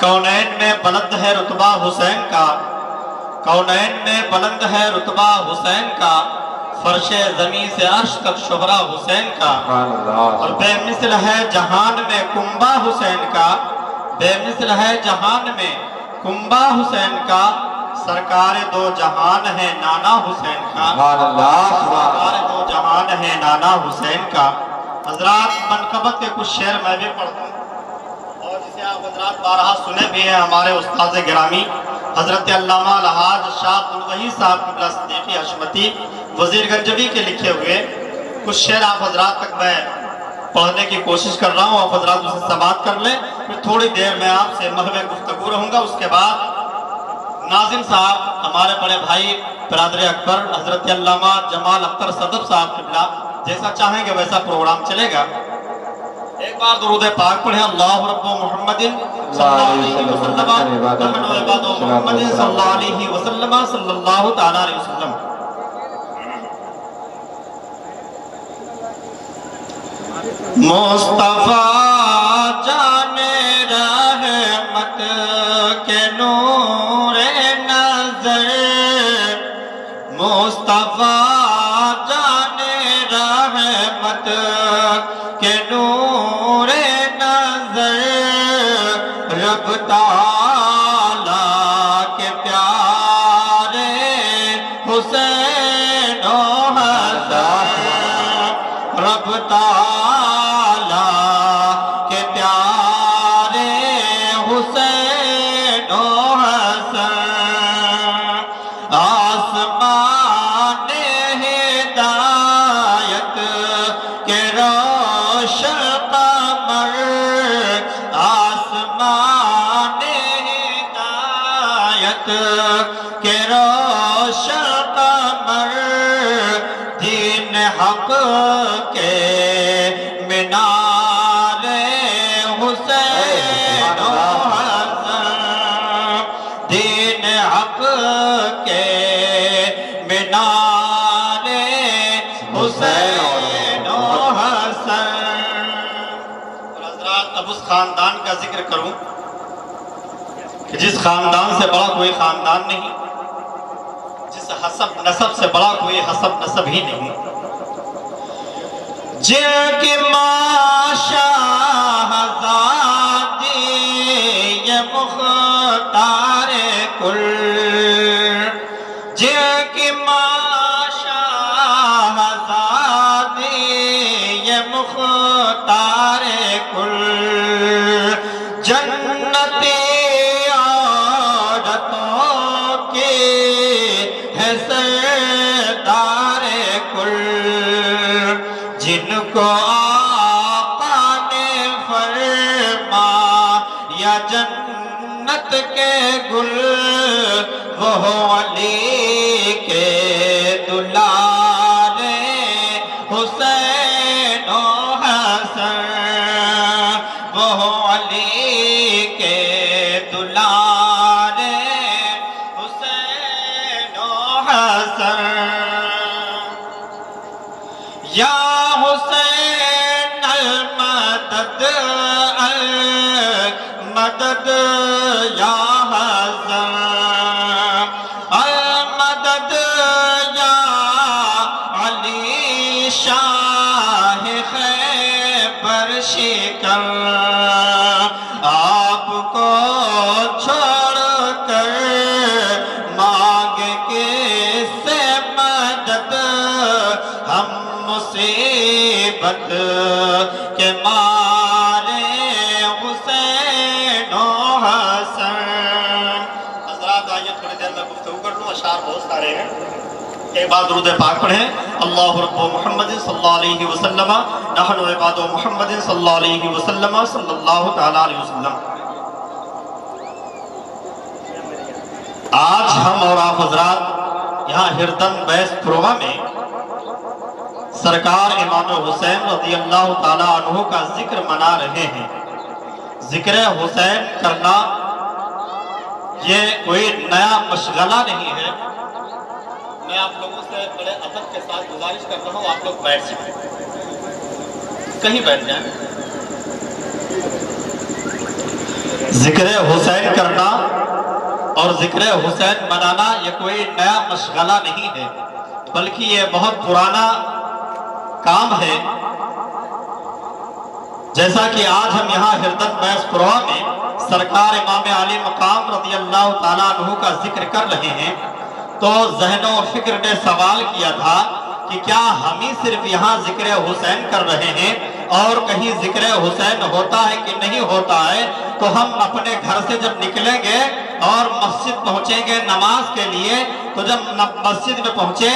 کونین میں بلند ہے رتبہ حسین کا، کونین میں بلند ہے رتبہ حسین کا، فرش زمین سے عرش تک شہرہ حسین کا، اور بے مثل ہے جہان میں کنبہ حسین کا، بے مثل ہے جہان میں کنبہ حسین کا، سرکار دو جہان ہے نانا حسین کا، سرکار دو جہان ہے نانا حسین کا۔ حضرات منقبت کے کچھ شعر میں بھی پڑھتا ہوں اور جسے آپ حضرات بارہا سنے بھی ہیں، ہمارے استاذ گرامی حضرت علامہ الحاج شاہ عبدالوہی صاحب قبلہ صدیقی حشمتی وزیر گنجوی کے لکھے ہوئے کچھ شعر آپ حضرات تک میں پڑھنے کی کوشش کر رہا ہوں، آپ حضرات اسے سماعت کر لیں، پھر تھوڑی دیر میں آپ سے محو گفتگو رہوں گا۔ اس کے بعد ناظم صاحب ہمارے بڑے بھائی برادر اکبر حضرت علامہ جمال اختر صدر صاحب قبلہ جیسا چاہیں گے ویسا پروگرام چلے گا۔ ایک بار درود پاک پڑھیں، اللہ رب محمد صلی اللہ علیہ وسلم، نحن عباد محمد صلی اللہ علیہ وسلم صلی اللہ تعالیٰ علیہ وسلم۔ مصطفیٰ جان رحمت کے نور نظر، مصطفیٰ جان رحمت کے نور نظر، رب تعالیٰ کے پیارے حسین و حسن، رب تعالیٰ کے پیارے حسین و حسن، آسمان ہدایت کے روشن قمر، آسمان ہدایت کے روشن قمر، دین حق کے مینار حسین و حسن، دین حق کے مینار حسین و حسن۔ اور حضرات اب اس خاندان کا ذکر کروں کہ جس خاندان سے بڑا کوئی خاندان نہیں، جس حسب نسب سے بڑا کوئی حسب نسب ہی نہیں، جن کی ماں شاہزادی یہ مختار کل، جن کی ماں شاہزادی یہ مختار کل، جنتی عورتوں کی ہے سردار کل، جن کو آقا نے فرمایا جنت کے گل، وہ علی کے دلارے حسین و حسن، وہ علی کے دلارے حسین و حسن۔ یا حسین المدد المدد یا حسن المدد یا علی شاہ خیبر شکن، آپ کو چھوڑ کر مانگ کس سے مدد، ہم مصیبت کے مارے حسین و حسن۔ حضرات آئیے تھوڑی دیر میں گفتگو کر لوں، اشعار بہت سارے ہیں، ایک بار درود پاک پڑھیں، اللہ رب محمد صلی اللہ علیہ وسلم، نحن عباد محمد صلی اللہ علیہ وسلم صلی اللہ تعالیٰ علیہ وسلم۔ آج ہم اور آپ حضرات یہاں ہردن بیس پرووا میں سرکار امام حسین رضی اللہ تعالیٰ عنہ کا ذکر منا رہے ہیں۔ ذکر حسین کرنا یہ کوئی نیا مشغلہ نہیں ہے۔ میں آپ لوگوں سے بڑے ادب کے ساتھ گزارش کر رہا ہوں، آپ لوگ بیٹھ جائیں، کہیں بیٹھ جائیں۔ ذکر حسین کرنا اور ذکر حسین منانا یہ کوئی نیا مشغلہ نہیں ہے، بلکہ یہ بہت پرانا کام ہے۔ جیسا کہ آج ہم یہاں حردت بیس پروا میں سرکار امام علی مقام رضی اللہ تعالیٰ عنہ کا ذکر کر رہے ہیں، تو ذہن و فکر نے سوال کیا تھا کہ کیا ہم ہی صرف یہاں ذکر حسین کر رہے ہیں اور کہیں ذکر حسین ہوتا ہے کہ نہیں ہوتا ہے؟ تو ہم اپنے گھر سے جب نکلیں گے اور مسجد پہنچیں گے نماز کے لیے، تو جب مسجد میں پہنچے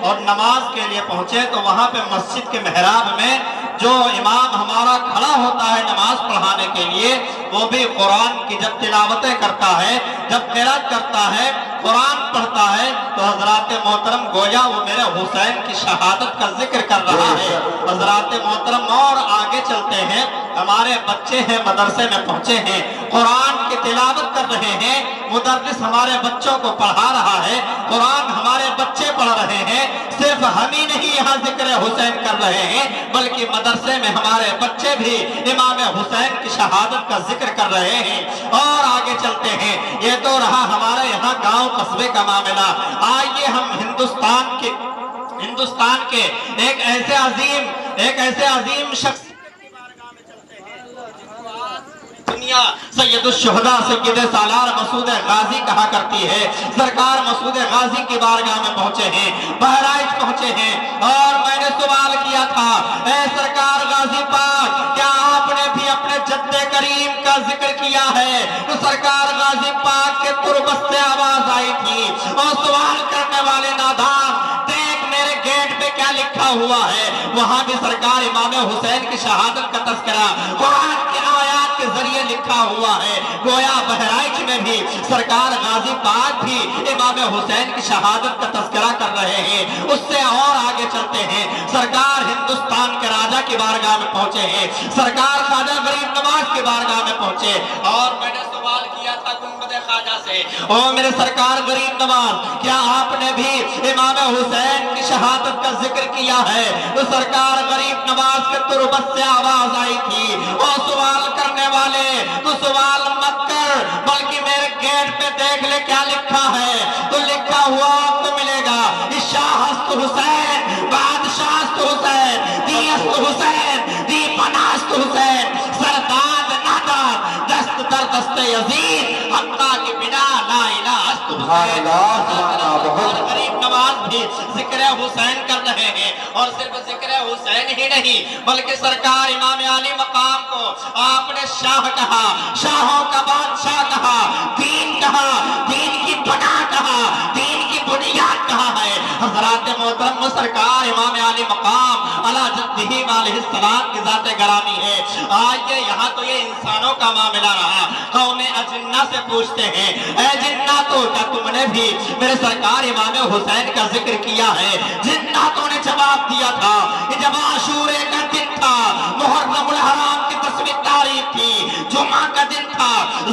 اور نماز کے لیے پہنچے تو وہاں پہ مسجد کے محراب میں جو امام ہمارا کھڑا ہوتا ہے نماز پڑھانے کے لیے، وہ بھی قرآن کی جب تلاوتیں کرتا ہے، جب قرات کرتا ہے، قرآن پڑھتا ہے، تو حضرات محترم گویا وہ میرے حسین کی شہادت کا ذکر کر رہا ہے۔ حضرات محترم اور آگے چلتے ہیں، ہمارے بچے ہیں مدرسے میں پہنچے ہیں، قرآن کی تلاوت کر رہے ہیں، مدرس ہمارے بچوں کو پڑھا رہا ہے، قرآن ہمارے بچے پڑھ رہے ہیں۔ صرف ہم ہی نہیں یہاں ذکر حسین کر رہے ہیں، بلکہ مدرسے میں ہمارے بچے بھی امام حسین کی شہادت کا ذکر کر رہے ہیں۔ اور آگے چلتے ہیں، یہ تو رہا ہمارے یہاں گاؤں قصبے کا معاملہ۔ آئیے ہم ہندوستان کے ایک ایسے عظیم شخص دنیا سید الشہداء سید سالار مسعود غازی کہا کرتی ہے، سرکار مسعود غازی کی بارگاہ میں پہنچے ہیں، بہرائچ پہنچے ہیں، اور میں نے سوال کیا تھا، اے سرکار غازی پاک، کیا آپ نے بھی اپنے جد کریم کا ذکر کیا ہے؟ تو سرکار غازی پاک کے تربت سے آواز آئی تھی، اور سوال کرنے والے نادان دیکھ میرے گیٹ پہ کیا لکھا ہوا ہے؟ وہاں بھی سرکار امام حسین کی شہادت کا تذکرہ قرآن کی آیات کے ذریعے لکھا ہوا ہے۔ گویا بہرائچ میں بھی سرکار غازی پاک بھی امام حسین کی شہادت کا تذکرہ کر رہے ہیں۔ اس سے اور آگے چلتے ہیں، سرکار ہندوستان کے راجہ کی بارگاہ میں پہنچے ہیں، سرکار خواجہ غریب نواز کی بارگاہ میں پہنچے، اور میں نے سوال کیا تھا گنبد خواجہ سے، او میرے سرکار غریب نواز، کیا آپ نے بھی امام حسین کی شہادت کا ذکر کیا ہے؟ تو سرکار غریب نواز کے تربت سے آواز آئی تھی، اور سوال کرنے والے تو سوال مت کر، بلکہ میرے گیٹ پہ دیکھ لے کیا لکھا ہے۔ تو لکھا ہوا آپ کو ملے گا، شاہست حسین، بادشاہست حسین، دیست حسین، دی پناست حسین، سرداد ناداد، دست در دست یزید، حقا کی بنا لا الہ است حسین۔ اور غریب نواز بھی ذکر حسین کر رہے ہیں، اور صرف ذکر حسین ہی نہیں بلکہ سرکار امام علی مقام کو آپ نے شاہ کہا، شاہوں کا بادشاہ کہا، دین کہا، دین کی بنا کہا، دین کی بنیاد کہا ہے۔ حضرات محترم سرکار امام علی مقام علی جدہ علیہ السلام کی ذات گرامی ہے۔ آئیے یہاں تو یہ انسانوں کا معاملہ رہا، قوم اجنہ سے پوچھتے ہیں، اے جناتو کیا تم نے بھی میرے سرکار امام حسین کا ذکر کیا ہے؟ جناتوں نے جواب دیا تھا کہ جب عاشورے کا دن تھا، محرم الحرام کی 10ویں تاریخ تھی، جمعہ کا دن تھا،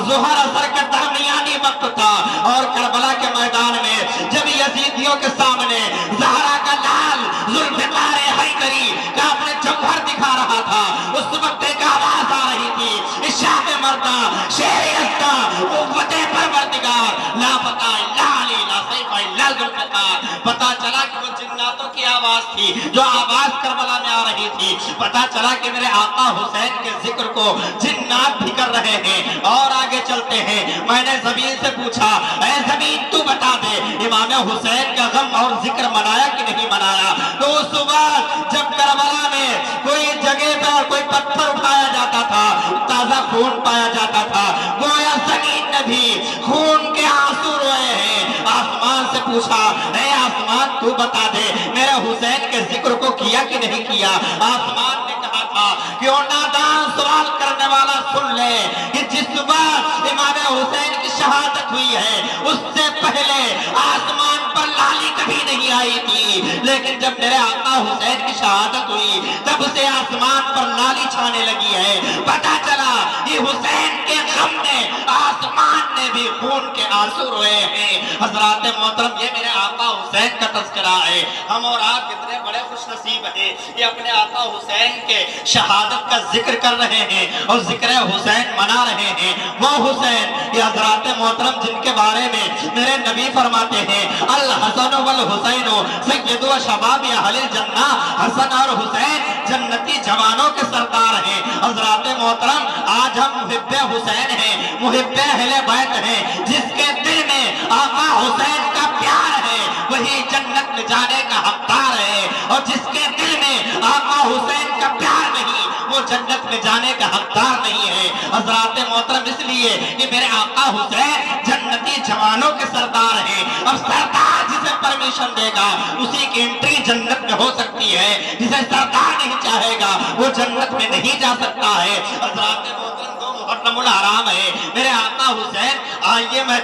ظہر اثر کا درمیانی وقت تھا، اور کربلا کے میدان میں جب یزیدیوں کے سامنے زہرا کا لال ذوالفقار حیدری کا اپنے جوہر دکھا رہا تھا، اس وقت ایک آواز آ رہی تھی، شاہ مردہ شیر یزدہ قوت پروردگار لا پتہ الا علی لا سیف الا ذوالفقار۔ پتا چلا کہ وہ جناتوں کی آواز تھی جو آواز کربلا میں آ رہی تھی، پتا چلا کہ میرے آقا حسین کے ذکر کو جنات بھی کر رہے ہیں۔ اور آگے چلتے ہیں، میں نے زمین سے پوچھا، اے زمین تو بتا دے امام حسین کا غم اور ذکر منایا کہ نہیں منایا؟ تو اس وقت جب کربلا میں کوئی جگہ پر کوئی پتھر اٹھایا جاتا تھا، تازہ خون پایا جاتا تھا، گویا زمین نے بھی خون کے آنسو روئے ہیں۔ آسمان سے پوچھا، اے آسمان تو بتا دے میرے حسین کے ذکر کو کیا کہ نہیں کیا؟ آسمان نے کہا تھا کہ او نادان سوال کرنے والا سن لے کہ جس وقت امام حسین کی شہادت ہوئی ہے اس سے پہلے آسمان پر لالی کبھی نہیں آئی تھی، لیکن جب میرے آقا حسین کی شہادت ہوئی تب سے آسمان پر لالی چھانے لگی ہے۔ پتا چلا کہ حسین کے غم نے آسمان نے بھی خون کے آنسو روئے ہیں۔ حضرات محترم یہ میرے آقا حسین کا تذکرہ ہے۔ ہم اور آپ کتنے بڑے خوش نصیب نصیب ہے، یہ اپنے آقا حسین کے شہادت کا ذکر کر رہے ہیں اور ذکر حسین منا رہے ہیں۔ وہ حسین، یہ حضرات محترم جن کے بارے میں میرے نبی فرماتے ہیں الحسن والحسین سید و شباب اہل الجنہ، حسن اور حسین جنتی جوانوں کے سردار ہیں۔ حضرات محترم آج ہم محب حسین ہیں، محب اہل بیت ہیں، جس کے دل میں آقا حسین کا پیار ہے وہی جنت میں جانے کا حقدار ہے، اور جس کے دل میں آقا حسین کا پیار نہیں وہ جنت میں جانے کا حقدار نہیں ہے۔ حضرات محترم اس لیے کہ میرے آقا حسین جنتی جوانوں کے سردار ہیں، اب سردار جسے پرمیشن دے گا اسی کی انٹری جنت میں ہو سکتی ہے، جسے سردار نہیں چاہے گا وہ جنت میں نہیں جا سکتا ہے۔ حضرات محترم دو محرم الحرام ہے میرے آقا حسین، آئیے میں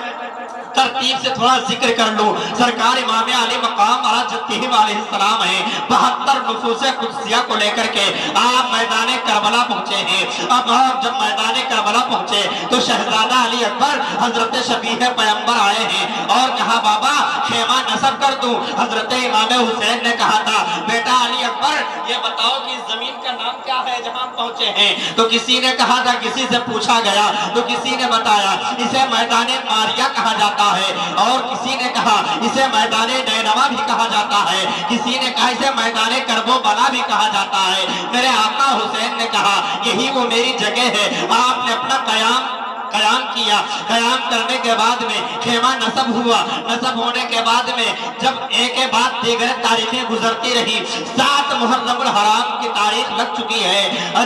ترتیب سے تھوڑا ذکر کر لوں۔ سرکار امام علی مقام علی جدہ علیہ السلام ہیں، 72 نفوس قدسیہ کو لے کر کے آپ میدان کربلا پہنچے ہیں۔ اب آپ جب میدان کربلا پہنچے تو شہزادہ علی اکبر حضرت شفیع پیغمبر آئے ہیں اور کہا بابا خیمہ نصب کر دوں۔ حضرت امام حسین نے کہا تھا بیٹا علی اکبر یہ بتاؤ کہ اس زمین کا نام کیا ہے جہاں پہنچے ہیں؟ تو کسی نے کہا تھا، کسی سے پوچھا گیا تو کسی نے بتایا اسے میدان ماریا کہا جاتا ہے، اور کسی نے کہا اسے میدان نینوا بھی کہا جاتا ہے، کسی نے کہا اسے میدان کربو بلا بھی کہا جاتا ہے۔ میرے آقا حسین نے کہا یہی وہ میری جگہ ہے۔ آپ نے اپنا قیام کیا، قیام کرنے کے بعد میں خیمہ نصب ہوا، نصب ہونے کے بعد میں جب ایک کے بعد دیگر تاریخیں گزرتی رہی، 7 محرم الحرام کی تاریخ لگ چکی ہے،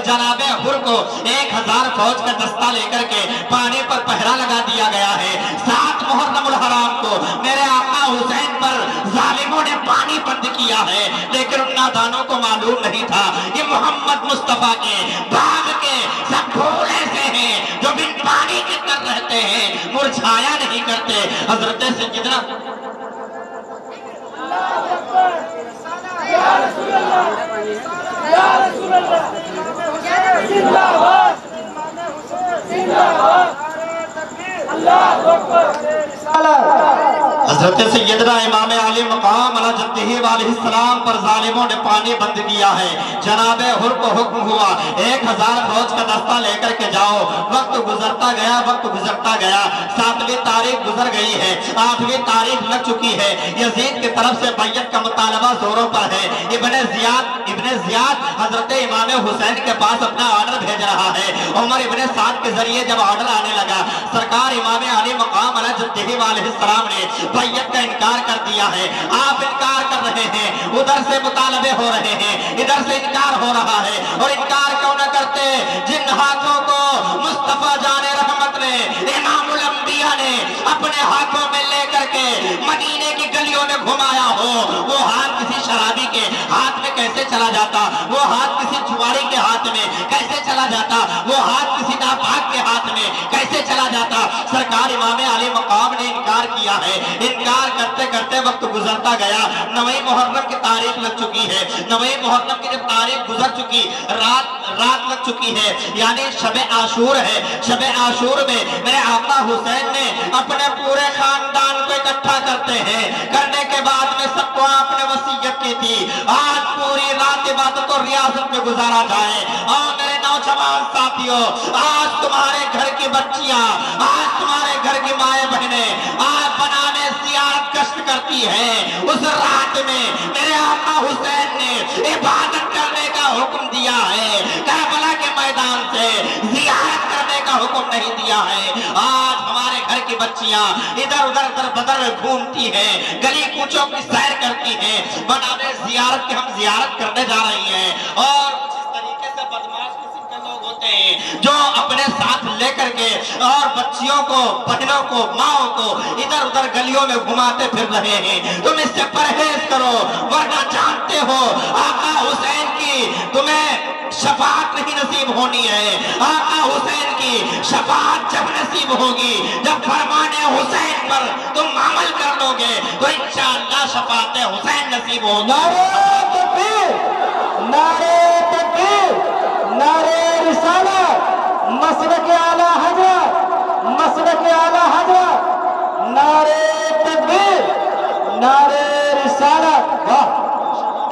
جناب حر کو 1000 فوج کا دستہ لے کر کے پانی پر پہرا لگا دیا گیا ہے۔ 7 محرم الحرام کو میرے آقا حسین پر ظالموں نے پانی بند کیا ہے، لیکن ان نادانوں کو معلوم نہیں تھا کہ محمد مصطفیٰ کے باغ کے سب پھول ایسے ہیں جو بن پانی کے تر رہتے ہیں، مرجھایا نہیں کرتے۔ حضرت سیدنا یا رسول اللہ یا رسول اللہ زندہ باد زندہ باد اللہ اکبر۔ حضرت سیدنا امام علی مقام علی جدہ علیہ السلام پر ظالموں نے پانی بند کیا ہے۔ جناب حر کو حکم ہوا 1000 فوج کا دستہ لے کر کے جاؤ۔ وقت گزرتا گیا، وقت گزرتا گیا، 7ویں تاریخ گزر گئی ہے، 8ویں تاریخ لگ چکی ہے۔ یزید کی طرف سے بیعت کا مطالبہ زوروں پر ہے۔ ابن زیاد حضرت امام حسین کے پاس اپنا آرڈر بھیج رہا ہے۔ عمر ابن سعد کے ذریعے جب آرڈر آنے لگا، سرکار امام علی مقام علی جدہ علیہ السلام نے بیعت کا انکار کر دیا ہے۔ آپ انکار کر رہے ہیں، ادھر سے مطالبے ہو رہے ہیں، ادھر سے انکار ہو رہا ہے، اور انکار کیوں نہ کرتے؟ جن ہاتھوں کو مصطفیٰ جان رحمت نے، امام الانبیاء نے اپنے ہاتھوں میں لے کر کے مدینے کی گلیوں میں گھمایا ہو، وہ ہاتھ کسی شرابی کے ہاتھ میں کیسے چلا جاتا؟ وہ ہاتھ کسی جواری کے ہاتھ میں کیسے چلا جاتا؟ وہ ہاتھ کسی ناپاک کے ہاتھ میں کیسے چلا جاتا؟ سرکار امام علی مقام نے انکار کیا ہے۔ انکار کرتے کرتے وقت گزرتا گیا، 9 محرم کی تاریخ لگ چکی ہے۔ 9 محرم کی جب تاریخ گزر چکی، رات لگ چکی ہے، یعنی شب عاشور ہے۔ شب عاشور میں میرے آقا حسین نے اپنے پورے خاندان کو اکٹھا کرتے ہیں، کرنے کے بعد میں سب کو آپ نے وصیت کی تھی آج پوری رات عبادت اور ریاضت میں گزارا جائے۔ اور میرے نوجوان ساتھیوں، آج تمہارے گھر کی بچیاں، آج تمہارے گھر کی مائیں بہنیں آج بنانے زیارت گشت کرتی ہیں، اس رات میں میرے آقا حسین نے عبادت کرنے کا حکم دیا ہے، کربلا کے میدان سے زیارت کرنے کا حکم نہیں دیا ہے۔ آج ہمارے گھر کی بچیاں ادھر ادھر در بدر گھومتی ہیں، گلی کوچوں کی سیر کرتی ہیں، بنانے زیارت کی ہم زیارت کرنے جا رہی ہیں، اور اس طریقے سے بدماش قسم کے لوگ ہوتے ہیں جو اپنے ساتھ لے کر کے اور بچیوں کو، بہنوں کو، ماں کو ادھر ادھر گلیوں میں گھماتے پھر رہے ہیں۔ تم اس سے پرہیز کرو، ورنہ جانتے ہو آقا حسین کی تمہیں شفاعت نہیں نصیب ہونی ہے۔ آقا حسین کی شفاعت جب نصیب ہوگی، جب فرمان حسین پر تم عمل کر لو گے تو انشاءاللہ شفاعت حسین نصیب ہوگی۔ نعرہ تکبیر، نعرہ تکبیر، نعرہ رسالت، مسلک اعلیٰ حضرت، مسلک اعلیٰ حضرت، نعرہ تکبیر، نعرہ رسالت۔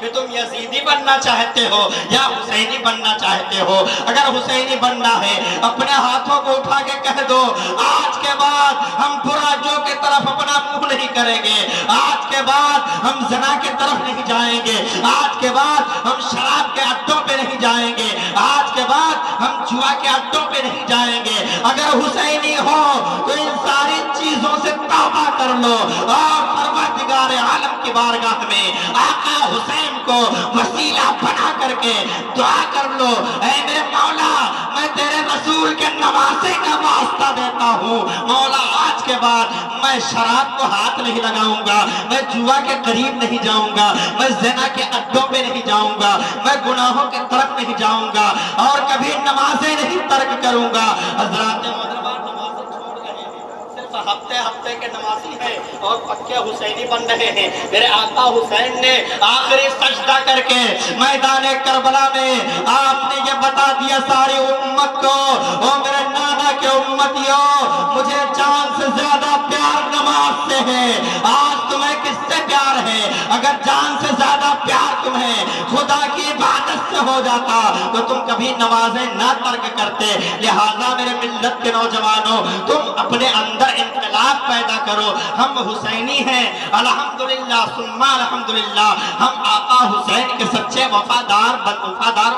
کہ تم یزیدی بننا چاہتے ہو یا حسینی بننا چاہتے ہو۔ اگر حسینی بننا ہے اپنے ہاتھوں کو اٹھا کے کہہ دو آج کے بعد ہم برائیوں کی طرف اپنا منہ نہیں کریں گے، آج کے بعد ہم زنا کی طرف نہیں جائیں گے، آج کے بعد ہم شراب کے اڈوں پہ نہیں جائیں گے، آج کے بعد ہم جوا کے اڈوں پہ نہیں جائیں گے۔ اگر حسینی ہو تو ان ساری چیزوں سے توبہ کر لو اور پروردگار عالم کی بارگاہ میں آقا حسین کو وسیلہ بنا کر کے دعا کر لو، اے میرے مولا میں تیرے رسول کے نواسے کا واسطہ دیتا ہوں، مولا آج کے بعد میں شراب کو ہاتھ نہیں لگاؤں گا، میں جوا کے قریب نہیں جاؤں گا، میں زنا کے اڈوں پہ نہیں جاؤں گا، میں گناہوں کے طرف نہیں جاؤں گا اور کبھی نمازیں نہیں ترک کروں گا۔ حضرات محترمہ نمازیں چھوڑ رہے ہیں، صرف ہفتے کے نمازی ہیں اور پکے حسینی بن رہے ہیں۔ میرے آقا حسین نے آخری سجدہ کر کے میدان کربلا میں آپ نے یہ بتا دیا ساری امت کو، او میرے نانا کے امتیوں مجھے جان سے زیادہ پیار نماز سے ہے۔ آج تمہیں کس سے پیار ہے؟ اگر جان سے زیادہ پیار تمہیں خدا کی عبادت سے ہو جاتا تو تم کبھی نمازیں نہ ترک کرتے۔ لہذا میرے ملت کے نوجوانوں تم اپنے اندر انقلاب پیدا کرو۔ ہم حسینی ہیں الحمدللہ ثم الحمدللہ، ہم آقا حسین کے سچے وفادار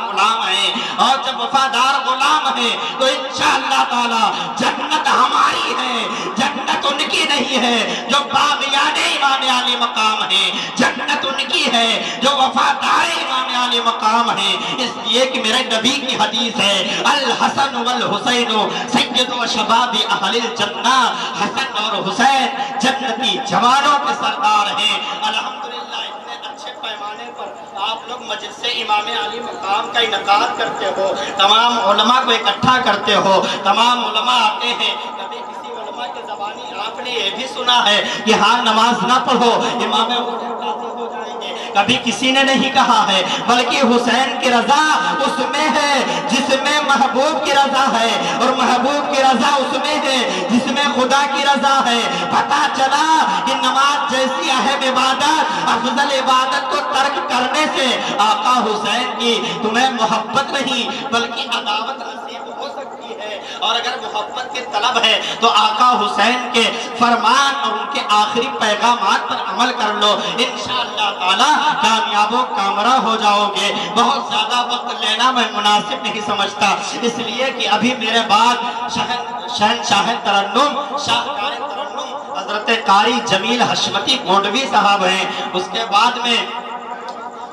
غلام ہیں، اور جب وفادار غلام ہیں تو انشاءاللہ تعالی جنت ہماری ہے، جنت ان کی نہیں ہے جو باغیان امام علی مقام ہیں، جنت ان کی ہے جو وفادار امام علی مقام ہیں۔ اس لیے کہ میرے نبی کی حدیث ہے الحسن والحسین سید و شباب اہل الجنہ، حسن اور حسین جنتی جوانوں کے سردار ہیں۔ الحمدللہ اتنے اچھے پیمانے پر آپ لوگ مجلس امام علی مقام کا انعقاد کرتے ہو، تمام علماء کو اکٹھا کرتے ہو، تمام علماء آتے ہیں۔ کبھی کسی علماء کے زبانی آپ نے یہ بھی سنا ہے کہ ہاں نماز نہ پڑھو امام حسین قاضی ہو جائیں گے؟ کبھی کسی نے نہیں کہا ہے، بلکہ حسین کی رضا اس میں ہے جس میں محبوب کی رضا ہے، اور محبوب کی رضا اس میں ہے جس میں خدا کی رضا ہے۔ پتہ چلا کہ نماز جیسی اہم عبادت افضل عبادت کو ترک کرنے سے آقا حسین کی تمہیں محبت نہیں بلکہ عداوت نصیب ہو سکتی ہے، اور اگر محبت کی طلب ہے تو آقا حسین کے فرمان اور ان کے آخری پیغامات پر عمل کر لو، انشاءاللہ تعالی کامیاب و کامرا ہو جاؤ گے۔ بہت زیادہ وقت لینا میں مناسب نہیں سمجھتا، اس لیے کہ ابھی میرے بعد شہنشاہ ترنم شاہکار ترنم حضرت قاری جمیل حشمتی گونڈوی صاحب ہیں، اس کے بعد میں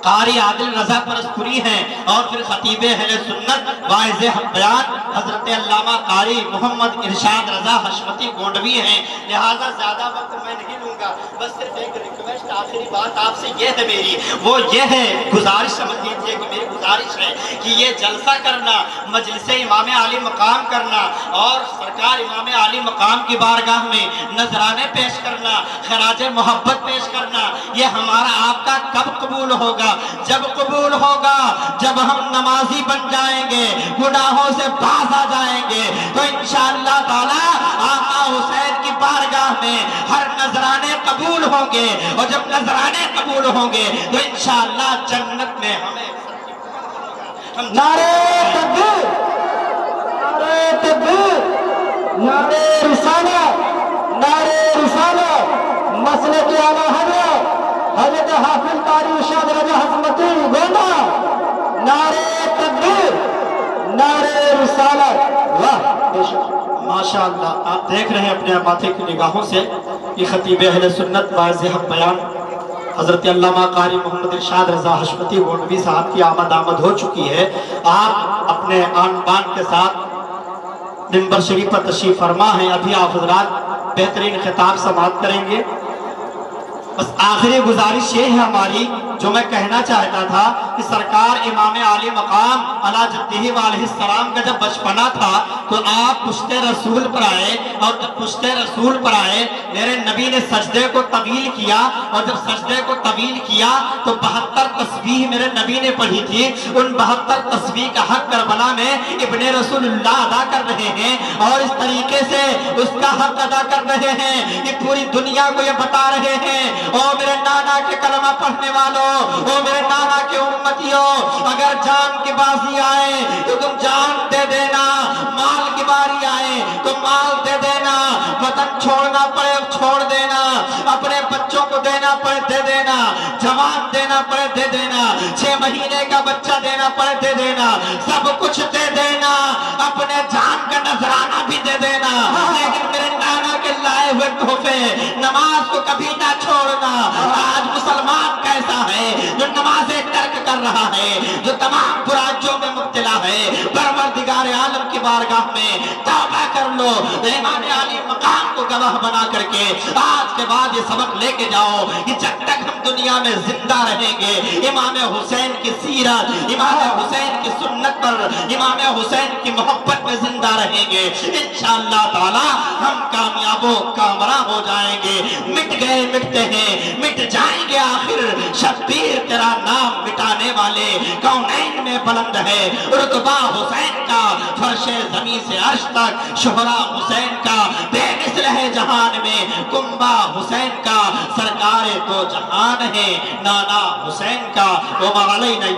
قاری عادل رضا پرسپوری ہیں، اور پھر خطیب اہل سنت واعظ حق بیان حضرت علامہ قاری محمد ارشاد رضا حشمتی گونڈوی ہیں۔ لہذا زیادہ وقت میں نہیں لوں گا، بس صرف ایک ریکویسٹ آخری بات آپ سے یہ ہے میری، وہ یہ ہے گزارش سمجھ لیجیے کہ میری گزارش ہے کہ یہ جلسہ کرنا، مجلس امام علی مقام کرنا اور سرکار امام علی مقام کی بارگاہ میں نذرانے پیش کرنا، خراج محبت پیش کرنا، یہ ہمارا آپ کا کب قبول ہوگا؟ جب قبول ہوگا جب ہم نمازی بن جائیں گے، گناہوں سے باز آ جائیں گے، تو انشاءاللہ تعالی آقا حسین کی بارگاہ میں ہر نذرانے قبول ہوں گے، اور جب نذرانے قبول ہوں گے تو انشاءاللہ جنت میں ہمیں نعرہ تکبیر، نعرہ تکبیر، نعرہ رسالت، نعرہ رسالت، مسلک اعلی حضرت حضرت حافظ قاری ارشاد رضا حشمتی گونڈا، نعرہ تکبیر، نعرہ رسالت۔ واہ ماشاءاللہ آپ دیکھ رہے ہیں اپنے ماتھے کی نگاہوں سے کہ خطیب اہل سنت واعظ حق بیان حضرت علامہ قاری محمد ارشاد رضا حشمتی گونڈوی صاحب کی آمد ہو چکی ہے۔ آپ اپنے آن بان کے ساتھ منبر شریف پر تشریف فرما ہیں، ابھی آپ حضرات بہترین خطاب سماعت کریں گے۔ بس آخری گزارش یہ ہے ہماری جو میں کہنا چاہتا تھا کہ سرکار امام علی مقام علی جدہ علیہ السلام کا جب بچپنا تھا تو آپ پشت رسول پر آئے، اور جب پشت رسول پر آئے میرے نبی نے سجدے کو طویل کیا، اور جب سجدے کو طویل کیا تو 72 تسبیح میرے نبی نے پڑھی تھی۔ ان 72 تسبیح کا حق کربلا میں ابن رسول اللہ ادا کر رہے ہیں، اور اس طریقے سے اس کا حق ادا کر رہے ہیں کہ پوری دنیا کو یہ بتا رہے ہیں، اور میرے نانا کے کلمہ پڑھ پڑھنے والوں، او میرے نانا کے امتیوں، اگر جان کی بازی آئے تو تم جان دے دینا، مال کی باری آئے تو مال دے دینا، وطن چھوڑنا پڑے چھوڑ دینا، اپنے بچوں کو دینا پڑے دے دینا، جوان دینا پڑے دے دینا، 6 مہینے کا بچہ دینا پڑے دے دینا، سب کچھ دے دینا، اپنے جان کا نذرانہ بھی دے دینا، لیکن میرے نانا کے لائے ہوئے تحفے نماز کو کبھی نہ چھوڑنا۔ آج مسلمان کیسا ہے جو نمازیں ترک کر رہا ہے، جو تمام برائیوں میں مبتلا ہے، پروردگار عالم کی بارگاہ میں توبہ کر لو، امام علی مقام کو گواہ بنا کر کے آج کے بعد یہ سبق لے کے جاؤ کہ جب تک ہم دنیا میں زندہ رہیں گے امام حسین کی سیرت، امام حسین کی سنت پر، امام حسین کی محبت میں زندہ رہیں گے، انشاءاللہ تعالی ہم کامیاب و کامراں ہو جائیں گے۔ مٹ گئے مٹتے ہیں، مٹ جائیں گے آخر، شبیر تیرا نام مٹانے والے کونین میں بلند ہے، رتبہ حسین کا فرش زمین سے عرش تک، شہرا حسین کا بے مثل ہے جہان میں، کنبہ حسین کا سرکار تو جہان ہے، نانا حسین کا وما علینا